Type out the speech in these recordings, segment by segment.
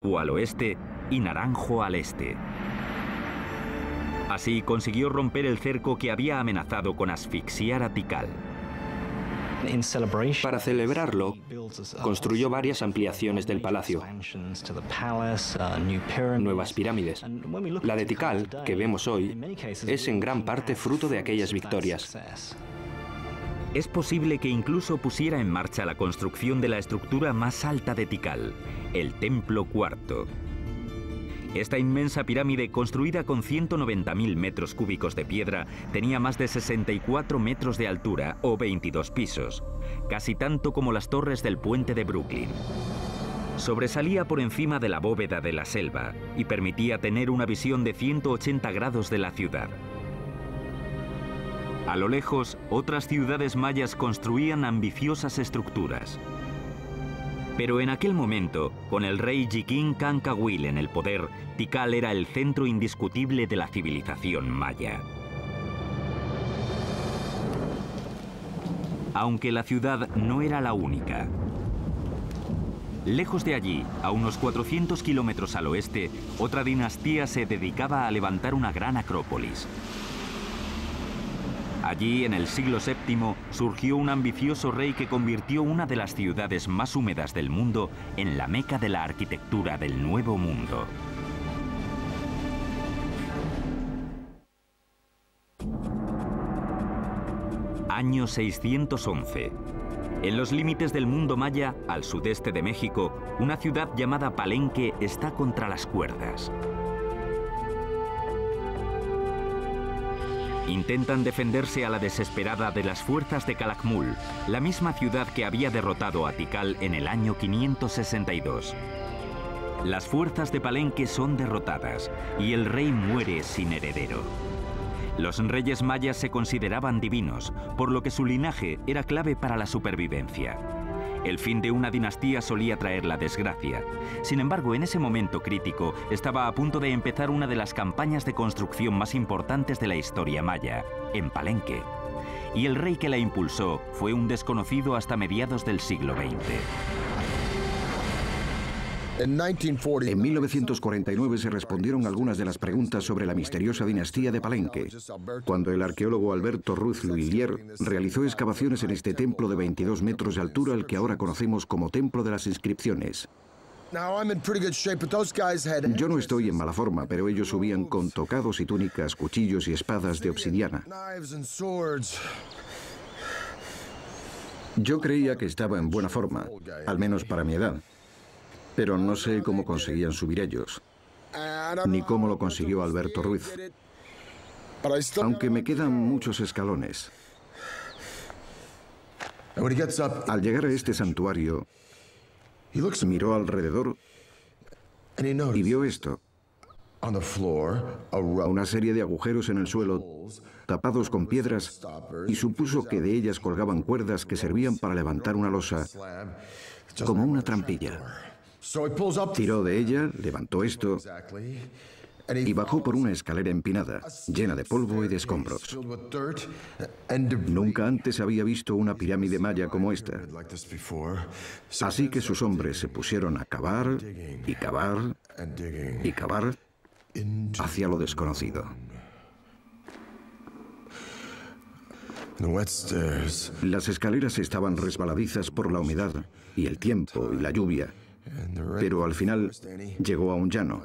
Itaipú al oeste y Naranjo al este. Así consiguió romper el cerco que había amenazado con asfixiar a Tikal. Para celebrarlo, construyó varias ampliaciones del palacio, nuevas pirámides. La de Tikal, que vemos hoy, es en gran parte fruto de aquellas victorias. Es posible que incluso pusiera en marcha la construcción de la estructura más alta de Tikal, el Templo Cuarto. Esta inmensa pirámide, construida con 190.000 metros cúbicos de piedra, tenía más de 64 metros de altura o 22 pisos, casi tanto como las torres del puente de Brooklyn. Sobresalía por encima de la bóveda de la selva y permitía tener una visión de 180 grados de la ciudad. A lo lejos, otras ciudades mayas construían ambiciosas estructuras. Pero en aquel momento, con el rey Jiquín Cancahuil en el poder, Tikal era el centro indiscutible de la civilización maya. Aunque la ciudad no era la única. Lejos de allí, a unos 400 kilómetros al oeste, otra dinastía se dedicaba a levantar una gran acrópolis. Allí, en el siglo VII, surgió un ambicioso rey que convirtió una de las ciudades más húmedas del mundo en la meca de la arquitectura del Nuevo Mundo. Año 611. En los límites del mundo maya, al sudeste de México, una ciudad llamada Palenque está contra las cuerdas. Intentan defenderse a la desesperada de las fuerzas de Calakmul, la misma ciudad que había derrotado a Tikal en el año 562. Las fuerzas de Palenque son derrotadas y el rey muere sin heredero. Los reyes mayas se consideraban divinos, por lo que su linaje era clave para la supervivencia. El fin de una dinastía solía traer la desgracia. Sin embargo, en ese momento crítico, estaba a punto de empezar una de las campañas de construcción más importantes de la historia maya, en Palenque. Y el rey que la impulsó fue un desconocido hasta mediados del siglo XX. En 1949 se respondieron algunas de las preguntas sobre la misteriosa dinastía de Palenque, cuando el arqueólogo Alberto Ruiz Luillier realizó excavaciones en este templo de 22 metros de altura, al que ahora conocemos como Templo de las Inscripciones. Yo no estoy en mala forma, pero ellos subían con tocados y túnicas, cuchillos y espadas de obsidiana. Yo creía que estaba en buena forma, al menos para mi edad. Pero no sé cómo conseguían subir ellos, ni cómo lo consiguió Alberto Ruiz. Aunque me quedan muchos escalones. Al llegar a este santuario, miró alrededor y vio esto. Una serie de agujeros en el suelo, tapados con piedras, y supuso que de ellas colgaban cuerdas que servían para levantar una losa, como una trampilla. Tiró de ella, levantó esto y bajó por una escalera empinada, llena de polvo y de escombros. Nunca antes había visto una pirámide maya como esta. Así que sus hombres se pusieron a cavar y cavar y cavar hacia lo desconocido. Las escaleras estaban resbaladizas por la humedad y el tiempo y la lluvia. Pero al final llegó a un llano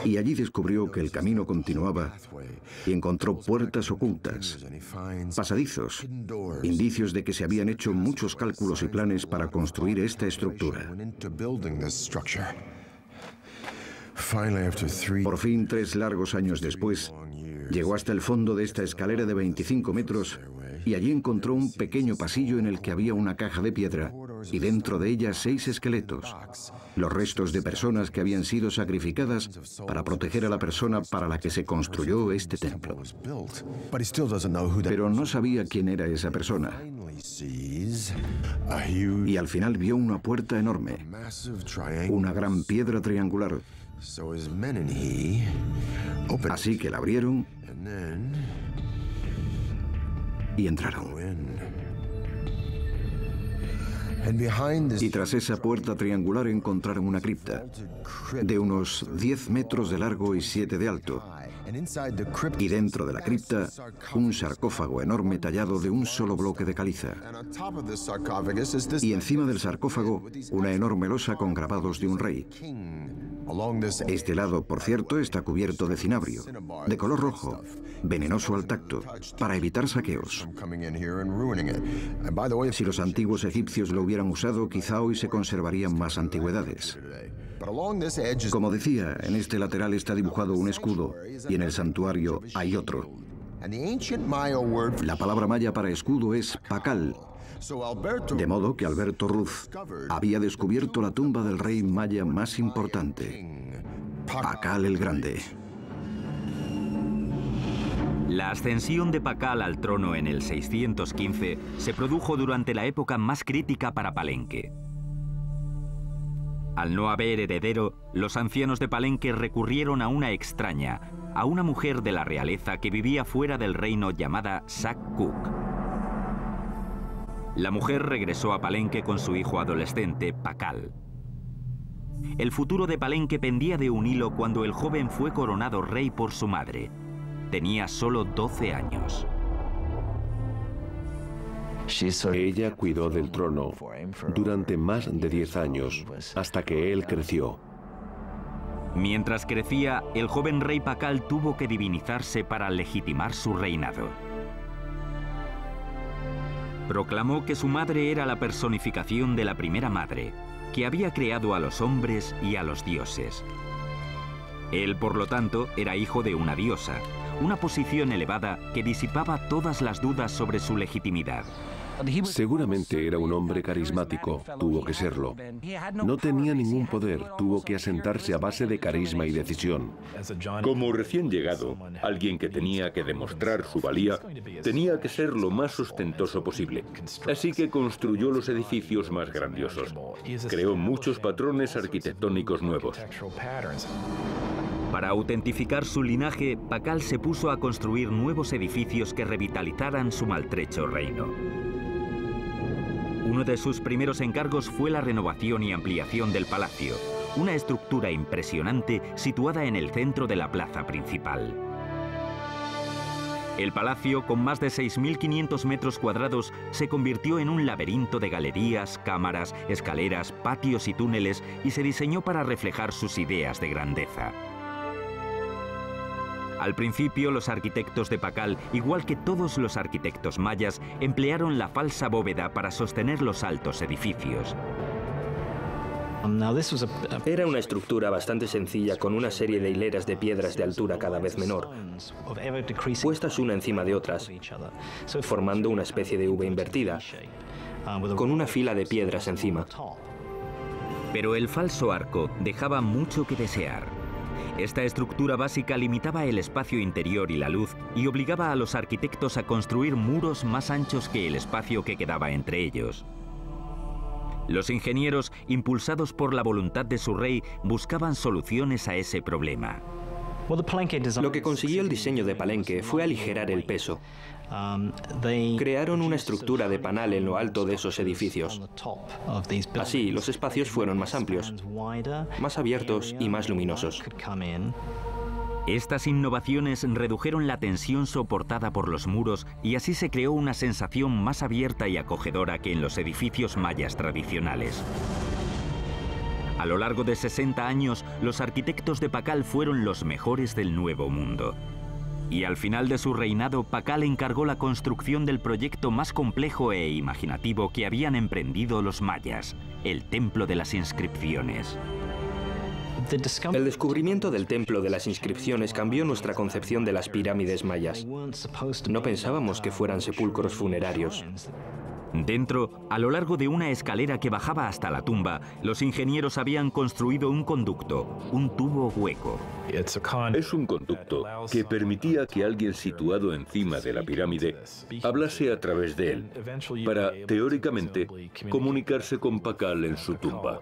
y allí descubrió que el camino continuaba y encontró puertas ocultas, pasadizos, indicios de que se habían hecho muchos cálculos y planes para construir esta estructura. Por fin, 3 largos años después, llegó hasta el fondo de esta escalera de 25 metros y allí encontró un pequeño pasillo en el que había una caja de piedra y dentro de ella 6 esqueletos, los restos de personas que habían sido sacrificadas para proteger a la persona para la que se construyó este templo. Pero no sabía quién era esa persona. Y al final vio una puerta enorme, una gran piedra triangular. Así que la abrieron y entraron. Y tras esa puerta triangular encontraron una cripta de unos 10 metros de largo y 7 de alto. Y dentro de la cripta, un sarcófago enorme tallado de un solo bloque de caliza. Y encima del sarcófago, una enorme losa con grabados de un rey. Este lado, por cierto, está cubierto de cinabrio, de color rojo, venenoso al tacto, para evitar saqueos. Si los antiguos egipcios lo hubieran usado, quizá hoy se conservarían más antigüedades. Como decía, en este lateral está dibujado un escudo y en el santuario hay otro. La palabra maya para escudo es Pakal, de modo que Alberto Ruz había descubierto la tumba del rey maya más importante, Pakal el Grande. La ascensión de Pakal al trono en el 615 se produjo durante la época más crítica para Palenque. Al no haber heredero, los ancianos de Palenque recurrieron a una extraña, a una mujer de la realeza que vivía fuera del reino llamada Sac-Cook. La mujer regresó a Palenque con su hijo adolescente, Pakal. El futuro de Palenque pendía de un hilo cuando el joven fue coronado rey por su madre. Tenía solo 12 años. Ella cuidó del trono durante más de 10 años, hasta que él creció. Mientras crecía, el joven rey Pakal tuvo que divinizarse para legitimar su reinado. Proclamó que su madre era la personificación de la primera madre, que había creado a los hombres y a los dioses. Él, por lo tanto, era hijo de una diosa, una posición elevada que disipaba todas las dudas sobre su legitimidad. Seguramente era un hombre carismático, tuvo que serlo. No tenía ningún poder, tuvo que asentarse a base de carisma y decisión. Como recién llegado, alguien que tenía que demostrar su valía, tenía que ser lo más ostentoso posible. Así que construyó los edificios más grandiosos. Creó muchos patrones arquitectónicos nuevos. Para autentificar su linaje, Pakal se puso a construir nuevos edificios que revitalizaran su maltrecho reino. Uno de sus primeros encargos fue la renovación y ampliación del palacio, una estructura impresionante situada en el centro de la plaza principal. El palacio, con más de 6.500 metros cuadrados, se convirtió en un laberinto de galerías, cámaras, escaleras, patios y túneles y se diseñó para reflejar sus ideas de grandeza. Al principio, los arquitectos de Pakal, igual que todos los arquitectos mayas, emplearon la falsa bóveda para sostener los altos edificios. Era una estructura bastante sencilla con una serie de hileras de piedras de altura cada vez menor, puestas una encima de otras, formando una especie de V invertida, con una fila de piedras encima. Pero el falso arco dejaba mucho que desear. Esta estructura básica limitaba el espacio interior y la luz y obligaba a los arquitectos a construir muros más anchos que el espacio que quedaba entre ellos. Los ingenieros, impulsados por la voluntad de su rey, buscaban soluciones a ese problema. Lo que consiguió el diseño de Palenque fue aligerar el peso. Crearon una estructura de panal en lo alto de esos edificios. Así, los espacios fueron más amplios, más abiertos y más luminosos. Estas innovaciones redujeron la tensión soportada por los muros y así se creó una sensación más abierta y acogedora que en los edificios mayas tradicionales. A lo largo de 60 años, los arquitectos de Pakal fueron los mejores del Nuevo Mundo. Y al final de su reinado, Pakal encargó la construcción del proyecto más complejo e imaginativo que habían emprendido los mayas, el Templo de las Inscripciones. El descubrimiento del Templo de las Inscripciones cambió nuestra concepción de las pirámides mayas. No pensábamos que fueran sepulcros funerarios. Dentro, a lo largo de una escalera que bajaba hasta la tumba, los ingenieros habían construido un conducto, un tubo hueco. Es un conducto que permitía que alguien situado encima de la pirámide hablase a través de él, para, teóricamente, comunicarse con Pakal en su tumba.